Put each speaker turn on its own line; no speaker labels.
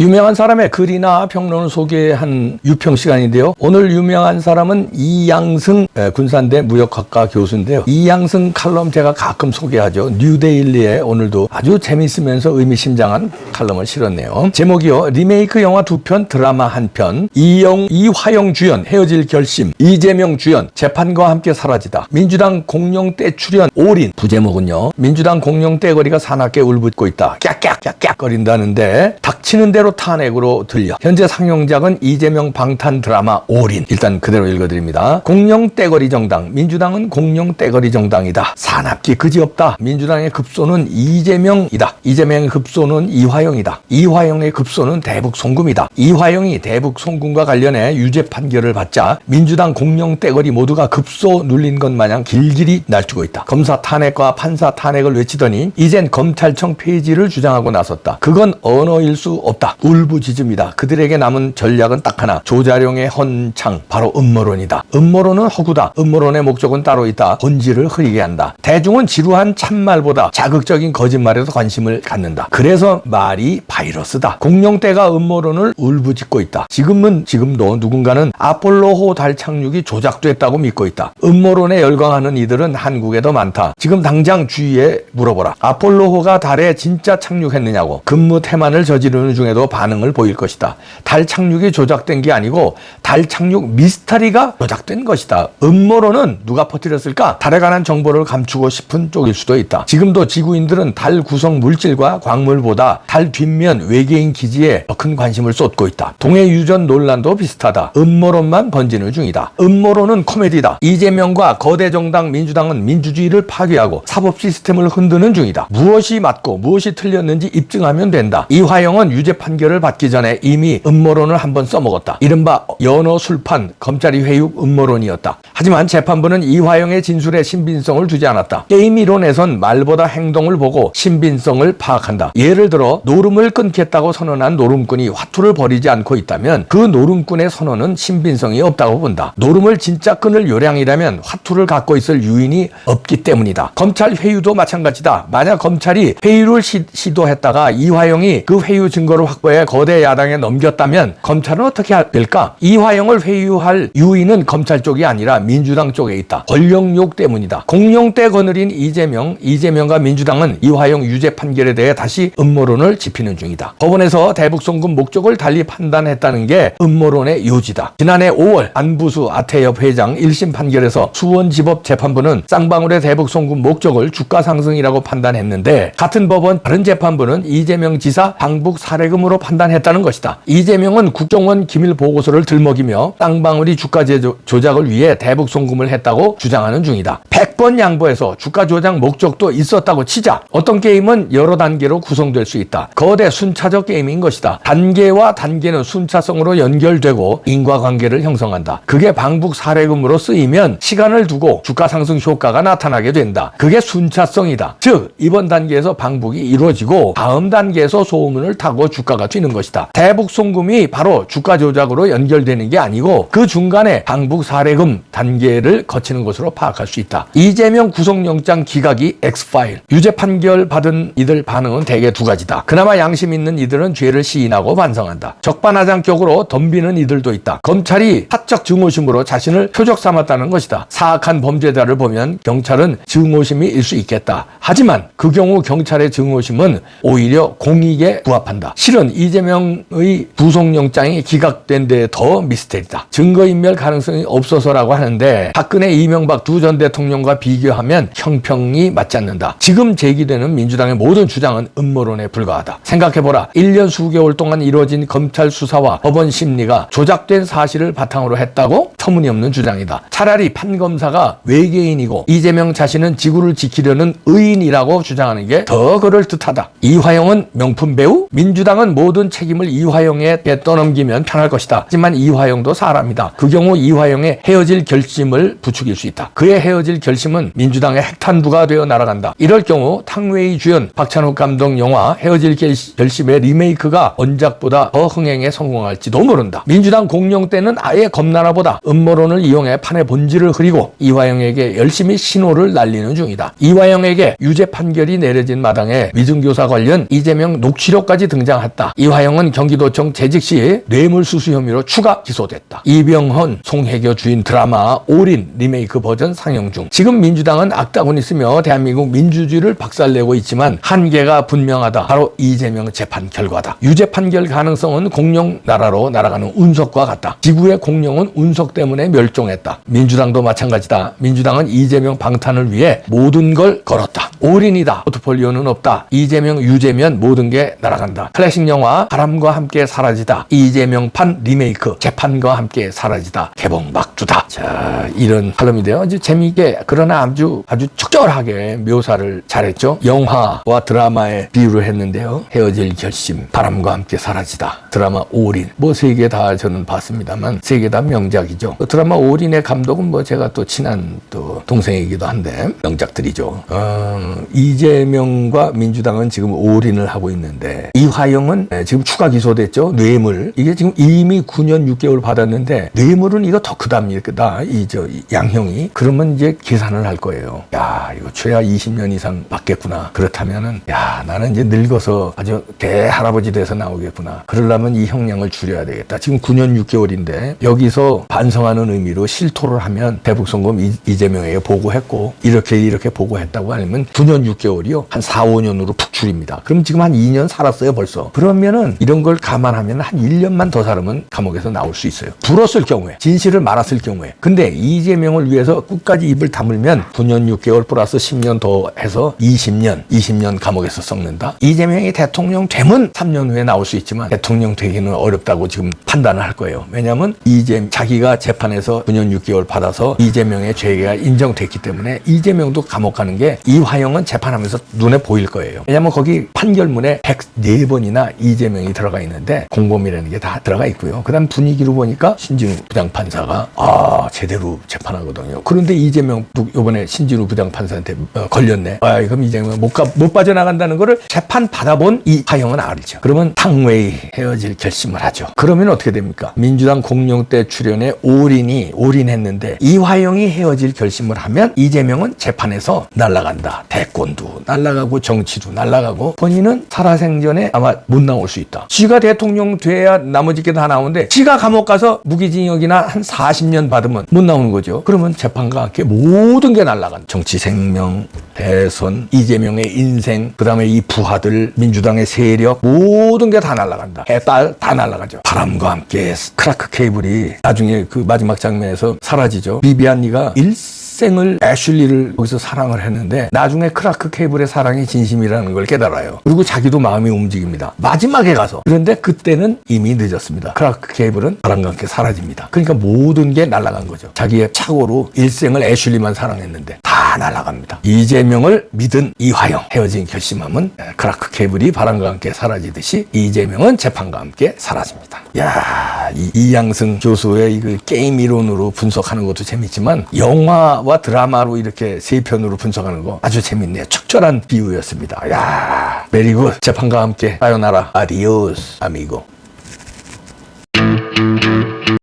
유명한 사람의 글이나 평론을 소개한 유평 시간인데요. 오늘 유명한 사람은 이양승 군산대 무역학과 교수인데요. 이양승 칼럼 제가 가끔 소개하죠. 뉴데일리에 오늘도 아주 재미있으면서 의미심장한 칼럼을 실었네요. 제목이요. 리메이크 영화 2편, 드라마 1편, 이화영 주연, 헤어질 결심, 이재명 주연, 재판과 함께 사라지다. 민주당 공룡떼 출연 올인. 부제목은요. 민주당 공룡떼거리가 사납게 울붓고 있다. 깍깍깍깍 거린다는데 닥치는 대로 탄핵으로 들려. 현재 상영작은 이재명 방탄 드라마 올인. 일단 그대로 읽어드립니다. 공룡떼거리 정당. 민주당은 공룡떼거리 정당이다. 사납기 그지없다. 민주당의 급소는 이재명이다. 이재명의 급소는 이화영이다. 이화영의 급소는 대북송금이다. 이화영이 대북송금과 관련해 유죄 판결을 받자 민주당 공룡떼거리 모두가 급소 눌린 것 마냥 길길이 날뛰고 있다. 검사 탄핵과 판사 탄핵을 외치더니 이젠 검찰청 폐지를 주장하고 나섰다. 그건 언어일 수 없다. 울부짖음이다. 그들에게 남은 전략은 딱 하나. 조자룡의 헌창. 바로 음모론이다. 음모론은 허구다. 음모론의 목적은 따로 있다. 본질을 흐리게 한다. 대중은 지루한 참말보다 자극적인 거짓말에서 관심을 갖는다. 그래서 말이 바이러스다. 공룡떼가 음모론을 울부짖고 있다. 지금도 누군가는 아폴로호 달 착륙이 조작됐다고 믿고 있다. 음모론에 열광하는 이들은 한국에 더 많다. 지금 당장 주위에 물어보라. 아폴로호가 달에 진짜 착륙했느냐고. 근무 태만을 저지르는 중에도 반응을 보일 것이다. 달 착륙이 조작된 게 아니고 달 착륙 미스터리가 조작된 것이다. 음모론은 누가 퍼뜨렸을까? 달에 관한 정보를 감추고 싶은 쪽일 수도 있다. 지금도 지구인들은 달 구성 물질과 광물보다 달 뒷면 외계인 기지에 더 큰 관심을 쏟고 있다. 동해 유전 논란도 비슷하다. 음모론만 번지는 중이다. 음모론은 코미디다. 이재명과 거대 정당 민주당은 민주주의를 파괴하고 사법 시스템을 흔드는 중이다. 무엇이 맞고 무엇이 틀렸는지 입증하면 된다. 이화영은 유죄 판결을 받기 전에 이미 음모론을 한번 써먹었다. 이른바 연어 술판 검찰이 회육 음모론이었다. 하지만 재판부는 이화영의 진술에 신빙성을 두지 않았다. 게임 이론에선 말보다 행동을 보고 신빙성을 파악한다. 예를 들어 노름을 끊겠다고 선언한 노름꾼이 화투를 벌이지 않고 있다면 그 노름꾼의 선언은 신빙성이 없다고 본다. 노름을 진짜 끊을 요량이라면 화투를 갖고 있을 유인이 없기 때문이다. 검찰 회유도 마찬가지다. 만약 검찰이 회유를 시도했다가 이화영이 그 회유 증거를 확보해 거대 야당에 넘겼다면 검찰은 어떻게 할까? 이화영을 회유할 유인은 검찰 쪽이 아니라 민주당 쪽에 있다. 권력욕 때문이다. 공룡떼 거느린 이재명과 민주당은 이화영 유죄 판결에 대해 다시 음모론을 짚히는 중이다. 법원에서 대북송금 목적을 달리 판단했다는 게 음모론의 요지다. 지난해 5월 안부수 아태협 회장 1심 판결에서 수원지법 재판부는 쌍방울의 대북송금 목적을 주가 상승이라고 판단했는데 같은 법원 다른 재판부는 이재명 지사 방북 사례금으로 판단했다는 것이다. 이재명은 국정원 기밀 보고서를 들먹이며 쌍방울이 주가 조작을 위해 대북송금을 했다고 주장하는 중이다. 100번 양보해서 주가 조작 목적도 있었다고 치자. 어떤 게임은 여러 단계로 구성될 수 있다. 거대 순차적 게임인 것이다. 단계와 단계는 순차성으로 연결되고 인과관계를 형성한다. 그게 방북 사례금으로 쓰이면 시간을 두고 주가 상승 효과가 나타나게 된다. 그게 순차성이다. 즉 이번 단계에서 방북이 이루어지고 다음 단계에서 소문을 타고 주가가 튀는 것이다. 대북송금이 바로 주가 조작으로 연결되는 게 아니고 그 중간에 방북 사례금 단계를 거치는 것으로 파악할 수 있다. 이재명 구속영장 기각이 X파일. 유죄 판결 받은 이들 반응은 대개 두 가지다. 그나마 양심 있는 이들은 죄를 시인하고 반성한다. 적반하장격으로 덤비는 이들도 있다. 검찰이 사적 증오심으로 자신을 표적 삼았다는 것이다. 사악한 범죄자를 보면 경찰은 증오심이 일 수 있겠다. 하지만 그 경우 경찰의 증오심은 오히려 공익에 부합한다. 실은 이재명의 구속영장이 기각된 데 더 미스테리다. 증거인멸 가능성이 없어서라고 하는데 박근혜, 이명박 두 전 대통령과 비교하면 형평이 맞지 않는다. 지금 제기되는 민주당의 모든 주장은 음모론에 불과하다. 생각해보라. 1년 수개월 동안 이루어진 검찰 수사와 법원 심리가 조작된 사실을 바탕으로 했다고? 터무니없는 주장이다. 차라리 판검사가 외계인이고 이재명 자신은 지구를 지키려는 의인이라고 주장하는 게 더 그럴듯하다. 이화영은 명품 배우? 민주당은 모든 책임을 이화영에게 떠넘기면 편할 것이다. 하지만 이화영도 사람이다. 그 경우 이화영의 헤어질 결심을 부추길 수 있다. 그의 헤어질 결심은 민주당의 핵탄두가 되어 날아간다. 이럴 경우 탕웨이 주연 박찬욱 감독 영화 헤어질 결심의 리메이크가 원작보다 더 흥행에 성공할지도 모른다. 민주당 공룡떼는 아예 검나라보다 음모론을 이용해 판의 본질을 흐리고 이화영에게 열심히 신호를 날리는 중이다. 이화영에게 유죄 판결이 내려진 마당에 위증교사 관련 이재명 녹취록까지 등장했다. 이화영은 경기도청 재직 시 뇌물수수 혐의로 추가 기소됐다. 이병헌, 송혜교 주인 드라마 올인 리메이크 버전 상영 중. 지금 민주당은 악다군이 쓰며 대한민국 민주주의를 박살내고 있지만 한계가 분명하다. 바로 이재명 재판 결과다. 유죄 판결 가능성은 공룡 나라로 날아가는 운석과 같다. 지구의 공룡은 운석 때문에 멸종했다. 민주당도 마찬가지다. 민주당은 이재명 방탄을 위해 모든 걸 걸었다. 올인이다. 포트폴리오는 없다. 이재명 유죄면 모든 게 날아간다. 클래식 영화 바람과 함께 사라지다. 이재명판 리메이크 재판과 함께 사라지다. 개봉 막주다. 자, 이런 칼럼인데요. 아주 재미있게 그러나 아주 적절하게 묘사를 잘했죠. 영화와 드라마에 비유를 했는데요. 헤어질 결심, 바람과 함께 사라지다. 드라마 올인, 뭐 세 개 다 저는 봤습니다만 세 개 다 명작이죠. 드라마 올인의 감독은 뭐 제가 또 친한 또 동생이기도 한데 명작들이죠. 이재명과 민주당은 지금 올인을 하고 있는데 이화영은 지금 추가 기소됐죠. 뇌물, 이게 지금 이미 9년 6개월 받았는데 뇌물은 이거 더 크답니다. 이 양형이. 그러면 이제 계산을 할 거예요. 야, 이거 최하 20년 이상 받겠구나. 그렇다면은 야, 나는 이제 늙어서 아주 대할아버지 돼서 나오겠구나. 그러려면 이 형량을 줄여야 되겠다. 지금 9년 6개월인데 여기서 반성하는 의미로 실토를 하면 대북송금 이재명에게 보고했고 이렇게 보고했다고 하면 9년 6개월이요. 한 4, 5년으로 푹 줄입니다. 그럼 지금 한 2년 살았어요 벌써. 그러면은 이런 걸 감안하면 한 1년만 더 살으면 감옥에서 나올 수 있어요. 불었을 경우에, 진실을 말았을 경우에. 근데 이재명을 위해서 끝까지 입을 다물면 9년 6개월 플러스 10년 더 해서 20년 감옥에서 썩는다. 이재명이 대통령 되면 3년 후에 나올 수 있지만 대통령 되기는 어렵다고 지금 판단을 할 거예요. 왜냐하면 자기가 재판에서 9년 6개월 받아서 이재명의 죄가 인정됐기 때문에 이재명도 감옥 가는 게 이화영은 재판하면서 눈에 보일 거예요. 왜냐하면 거기 판결문에 104번이나 이재명이 들어가 있는데 공범이라는 게 다 들어가 있고요. 그 다음 분위기로 보니까 신진우 부장판사가 제대로 재판하거든요. 그런데 이재명도 이번에 신진우 부장판사한테 걸렸네. 그럼 이재명 못 빠져나간다는 거를 재판 받아본 이화영은 알죠. 그러면 탕웨이 헤어질 결심을 하죠. 그러면 어떻게 됩니까? 민주당 공룡 때 출연해 올인했는데 이화영이 헤어질 결심을 하면 이재명은 재판에서 날아간다. 대권도 날아가고 정치도 날아가고 본인은 살아생전에 아마 못 나올 수 있다. 지가 대통령 돼야 나머지 게 다 나오는데 지가 감옥 가서 무기징역이나 한 40년 받으면 못 나오는 거죠. 그러면 재판과 함께 모든 게 날아간 정치 생명, 대선, 이재명의 인생, 그 다음에 이 부하들, 민주당의 세력 모든 게 다 날아간다. 해딸 다 날아가죠. 바람과 함께 크라크 케이블이 나중에 그 마지막 장면에서 사라지죠. 비비안 리가 일생을 애슐리를 거기서 사랑을 했는데 나중에 크라크 케이블의 사랑이 진심이라는 걸 깨달아요. 그리고 자기도 마음이 움직입니다. 마지막에 가서. 그런데 그때는 이미 늦었습니다. 크라크 케이블은 바람과 함께 사라집니다. 그러니까 모든 게 날아간 거죠. 자기의 착오로 일생을 애슐리만 사랑했는데 다 날아갑니다. 이재명을 믿은 이화영, 헤어진 결심함은 크라크 케이블이 바람과 함께 사라지듯이 이재명은 재판과 함께 사라집니다. 야, 이양승 교수의 그 게임 이론으로 분석하는 것도 재밌지만 영화와 드라마로 이렇게 세 편으로 분석하는 거 아주 재밌네요. 적절한 비유였습니다. 야, 메리굿. 재판과 함께 사요나라 아디오스 아미고.